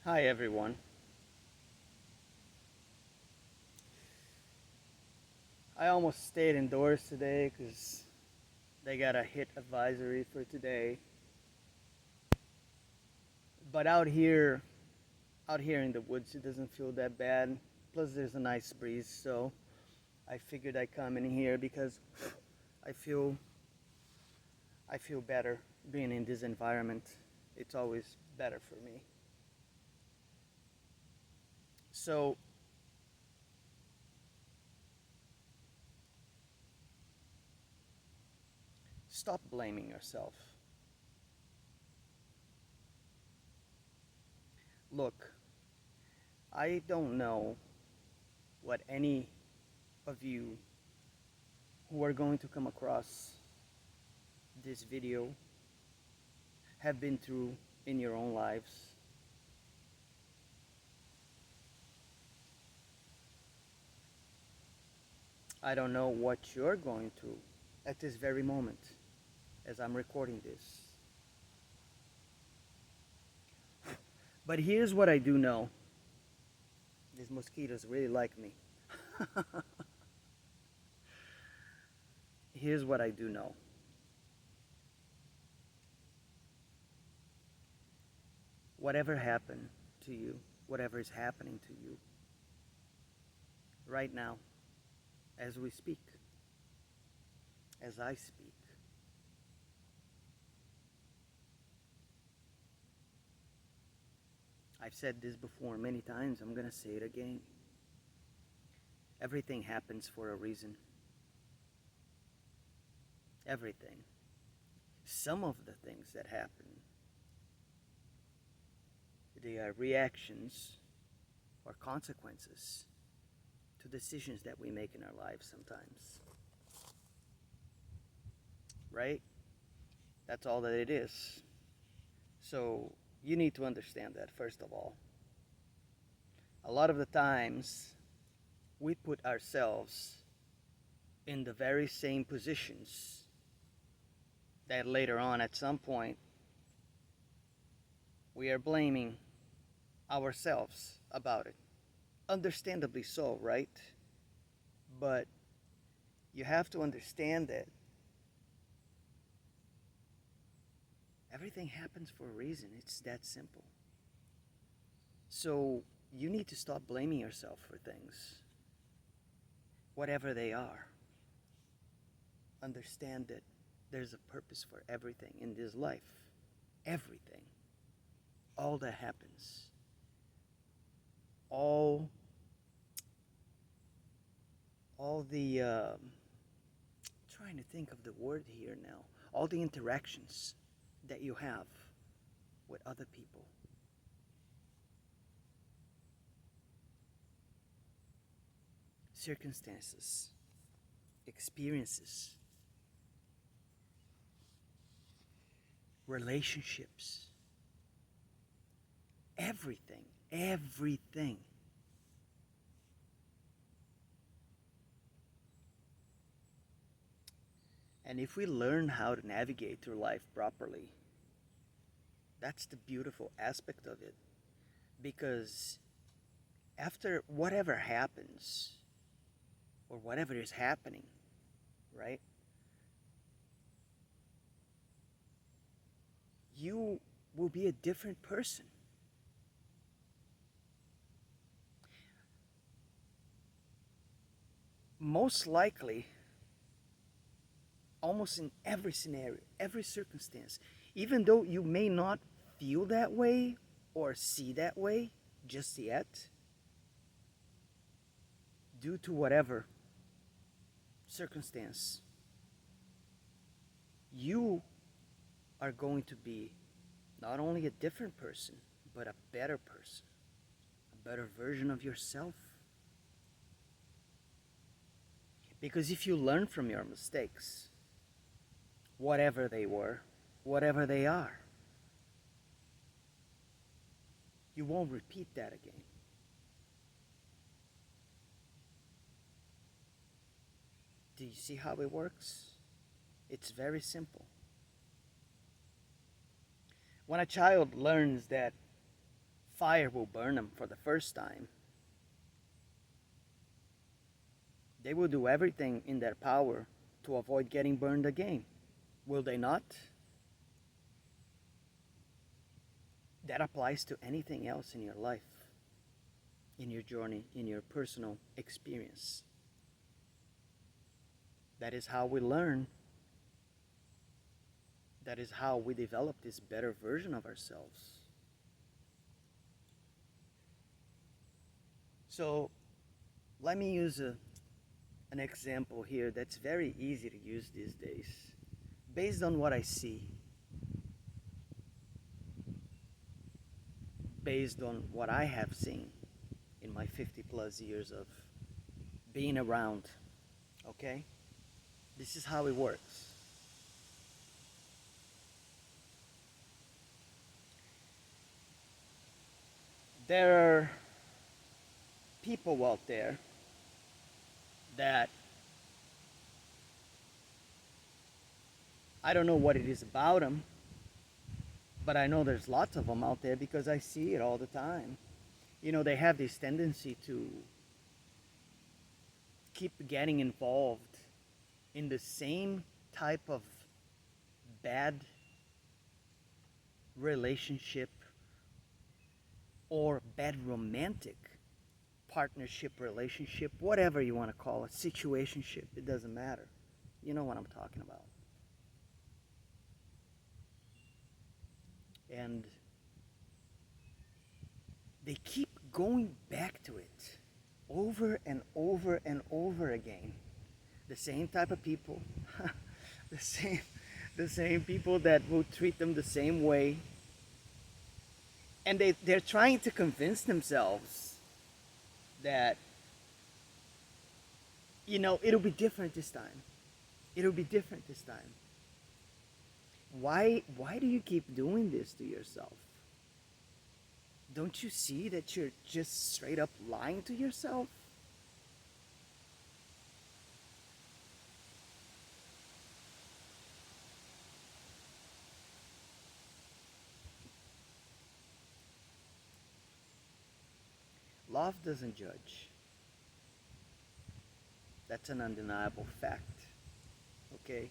Hi everyone. I almost stayed indoors today because they got a hit advisory for today. But out here in the woods, it doesn't feel that bad. Plus, there's a nice breeze, so I figured I'd come in here because I feel I feel better being in this environment. It's always better for me. So stop blaming yourself. Look, I don't know what any of you who are going to come across this video have been through in your own lives. I don't know what you're going through at this very moment as I'm recording this. But here's what I do know. These mosquitoes really like me. Here's what I do know. Whatever happened to you, whatever is happening to you right now, as we speak, as I speak, I've said this before many times, I'm going to say it again. Everything happens for a reason. Everything. Some of the things that happen, they are reactions or consequences to decisions that we make in our lives sometimes. Right? That's all that it is. So you need to understand that, first of all. A lot of the times, we put ourselves in the very same positions that later on, at some point, we are blaming ourselves about it. Understandably so, right? But you have to understand that everything happens for a reason. It's that simple. So you need to stop blaming yourself for things, whatever they are. Understand that there's a purpose for everything in this life. Everything. All that happens. All all the trying to think of the word here now. All the interactions that you have with other people. Circumstances, experiences, relationships, everything, everything. And if we learn how to navigate through life properly, that's the beautiful aspect of it. Because after whatever happens, or whatever is happening, right? You will be a different person. Most likely, almost in every scenario, every circumstance, even though you may not feel that way or see that way just yet, due to whatever circumstance, you are going to be not only a different person, but a better person, a better version of yourself. Because if you learn from your mistakes, whatever they were, whatever they are, you won't repeat that again. Do you see how it works? It's very simple. When a child learns that fire will burn them for the first time, they will do everything in their power to avoid getting burned again. Will they not? That applies to anything else in your life, in your journey, in your personal experience. That is how we learn. That is how we develop this better version of ourselves. So let me use an example here that's very easy to use these days, based on what I see, based on what I have seen in my 50 plus years of being around. Okay? This is how it works. There are people out there that I don't know what it is about them, but I know there's lots of them out there because I see it all the time. You know, they have this tendency to keep getting involved in the same type of bad relationship or bad romantic partnership, relationship, whatever you want to call it, situationship, it doesn't matter. You know what I'm talking about. And they keep going back to it over and over and over again. The same type of people, the same people that will treat them the same way. And they're trying to convince themselves that, you know, it'll be different this time. It'll be different this time. Why do you keep doing this to yourself? Don't you see that you're just straight up lying to yourself? Love doesn't judge. That's an undeniable fact. Okay?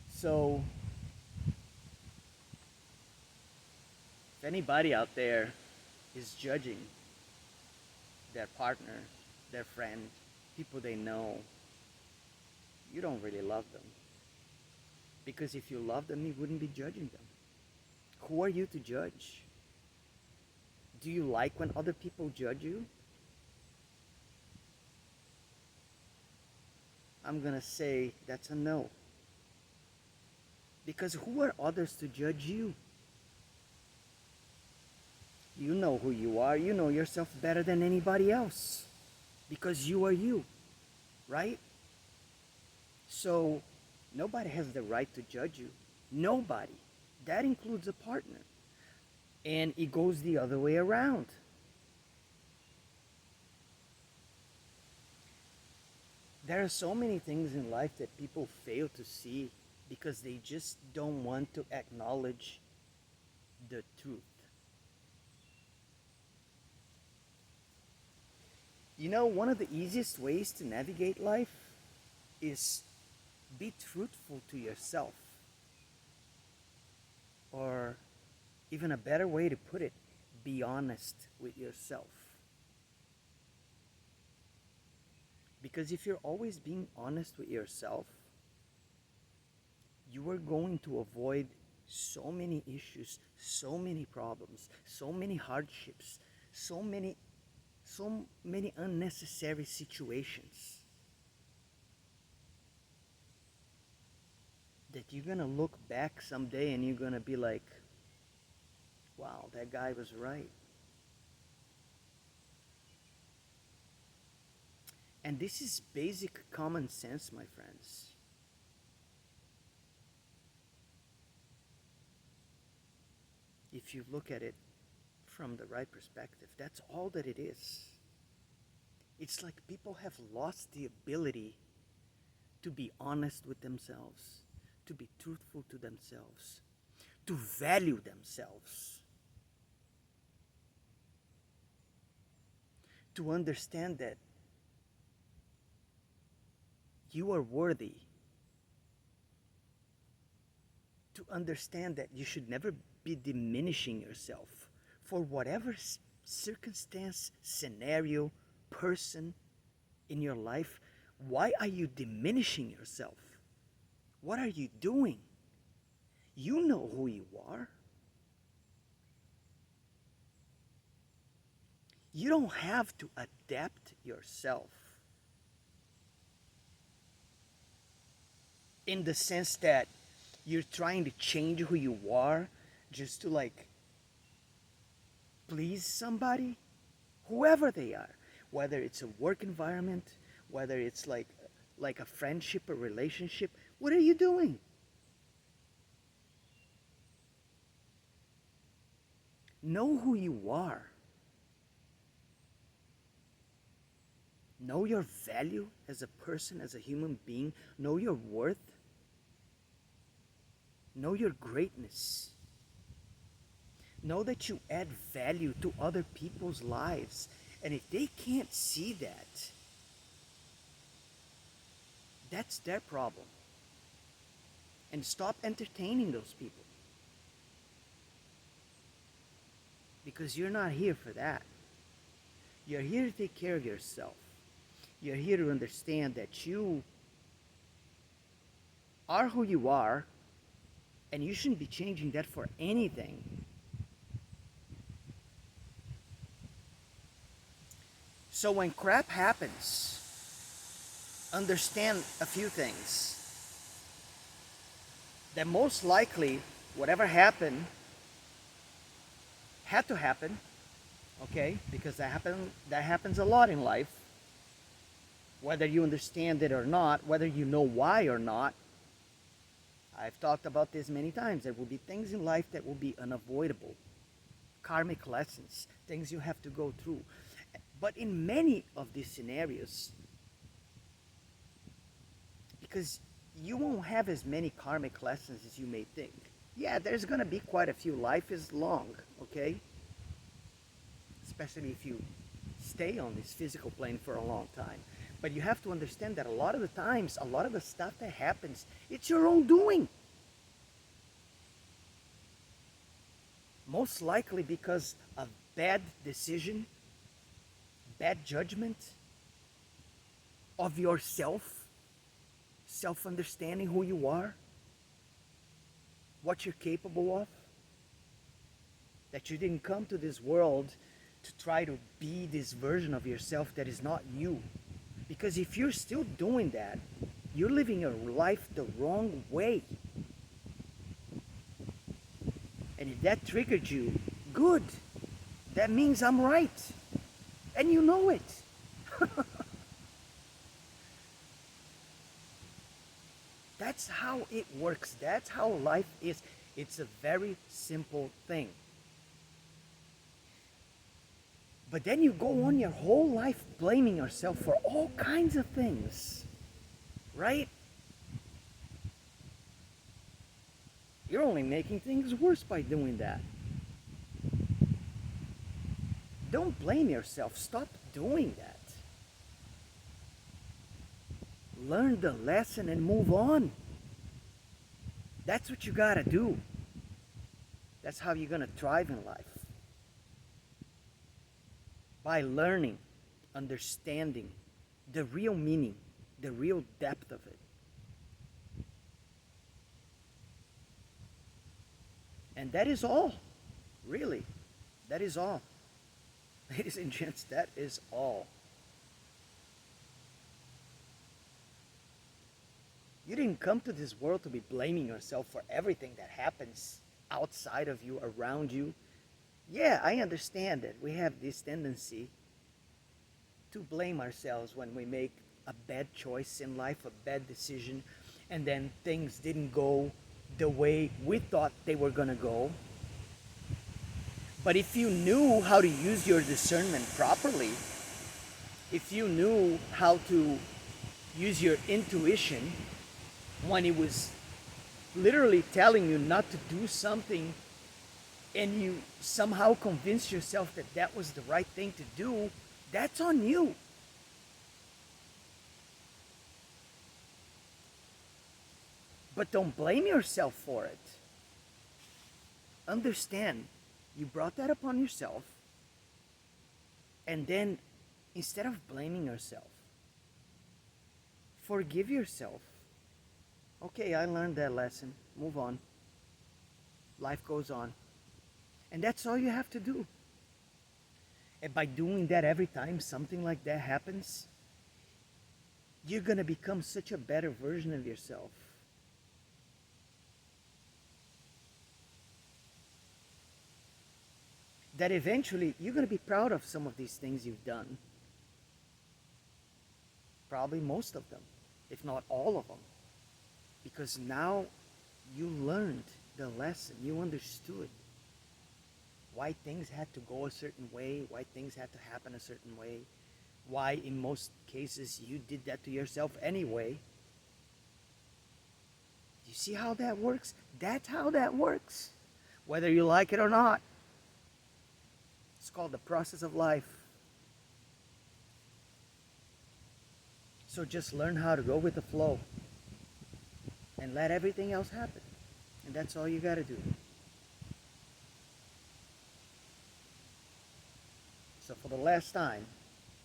So, if anybody out there is judging their partner, their friend, people they know, you don't really love them. Because if you love them, you wouldn't be judging them. Who are you to judge? Do you like when other people judge you? I'm gonna say that's a no. Because who are others to judge you? You know who you are. You know yourself better than anybody else. Because you are you, right? So nobody has the right to judge you. Nobody. That includes a partner. And it goes the other way around. There are so many things in life that people fail to see because they just don't want to acknowledge the truth. You know, one of the easiest ways to navigate life is be truthful to yourself. Or even a better way to put it, be honest with yourself. Because if you're always being honest with yourself, you are going to avoid so many issues, so many problems, so many hardships, so many unnecessary situations that you're gonna look back someday and you're gonna be like, wow, that guy was right. And this is basic common sense, my friends. If you look at it from the right perspective, that's all that it is. It's like people have lost the ability to be honest with themselves, to be truthful to themselves, to value themselves. to understand that you are worthy, to understand that you should never be diminishing yourself for whatever circumstance, scenario, person in your life. Why are you diminishing yourself? What are you doing? You know who you are. You don't have to adapt yourself in the sense that you're trying to change who you are just to like please somebody, whoever they are, whether it's a work environment, whether it's like a friendship or relationship. What are you doing? Know who you are. Know your value as a person, as a human being. Know your worth. Know your greatness. Know that you add value to other people's lives. And if they can't see that, that's their problem. And stop entertaining those people. Because you're not here for that. You're here to take care of yourself. You're here to understand that you are who you are, and you shouldn't be changing that for anything. So when crap happens, understand a few things. That most likely, whatever happened, had to happen, okay? Because that happens a lot in life. Whether you understand it or not, whether you know why or not. I've talked about this many times. There will be things in life that will be unavoidable. Karmic lessons, things you have to go through. But in many of these scenarios, because you won't have as many karmic lessons as you may think. Yeah, there's going to be quite a few. Life is long, okay? Especially if you stay on this physical plane for a long time. But you have to understand that a lot of the times, a lot of the stuff that happens, it's your own doing. Most likely because of bad decision, bad judgment of yourself, self-understanding who you are, what you're capable of, that you didn't come to this world to try to be this version of yourself that is not you. Because if you're still doing that, you're living your life the wrong way. And if that triggered you, good. That means I'm right. And you know it. That's how it works. That's how life is. It's a very simple thing. But then you go on your whole life blaming yourself for all kinds of things, right? You're only making things worse by doing that. Don't blame yourself. Stop doing that. Learn the lesson and move on. That's what you gotta do. That's how you're gonna thrive in life. By learning, understanding the real meaning, the real depth of it. And that is all, really. That is all. Ladies and gents, that is all. You didn't come to this world to be blaming yourself for everything that happens outside of you, around you. Yeah, I understand that we have this tendency to blame ourselves when we make a bad choice in life, a bad decision, and then things didn't go the way we thought they were gonna go. But if you knew how to use your discernment properly, if you knew how to use your intuition when it was literally telling you not to do something, and you somehow convince yourself that that was the right thing to do, That's on you. But don't blame yourself for it. Understand, you brought that upon yourself, and then instead of blaming yourself, forgive yourself. Okay, I learned that lesson. Move on. Life goes on. And that's all you have to do. And by doing that every time something like that happens, you're going to become such a better version of yourself. That eventually you're going to be proud of some of these things you've done. Probably most of them, if not all of them. Because now you learned the lesson, you understood why things had to go a certain way, why things had to happen a certain way, why in most cases you did that to yourself anyway. You see how that works? That's how that works. Whether you like it or not. It's called the process of life. So just learn how to go with the flow and let everything else happen. And that's all you got to do. So for the last time,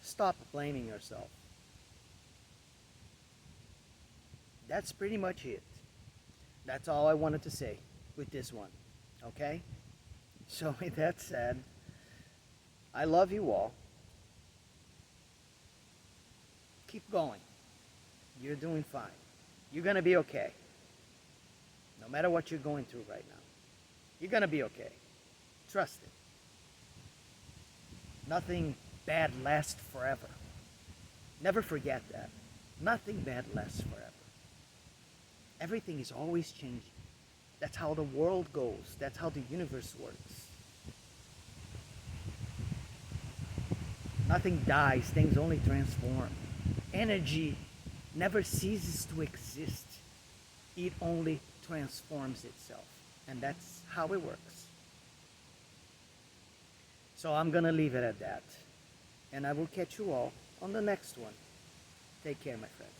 stop blaming yourself. That's pretty much it. That's all I wanted to say with this one. Okay? So with that said, I love you all. Keep going. You're doing fine. You're going to be okay. No matter what you're going through right now. You're going to be okay. Trust it. Nothing bad lasts forever. Never forget that. Nothing bad lasts forever. Everything is always changing. That's how the world goes. That's how the universe works. Nothing dies. Things only transform. Energy never ceases to exist. It only transforms itself. And that's how it works. So I'm going to leave it at that. And I will catch you all on the next one. Take care, my friends.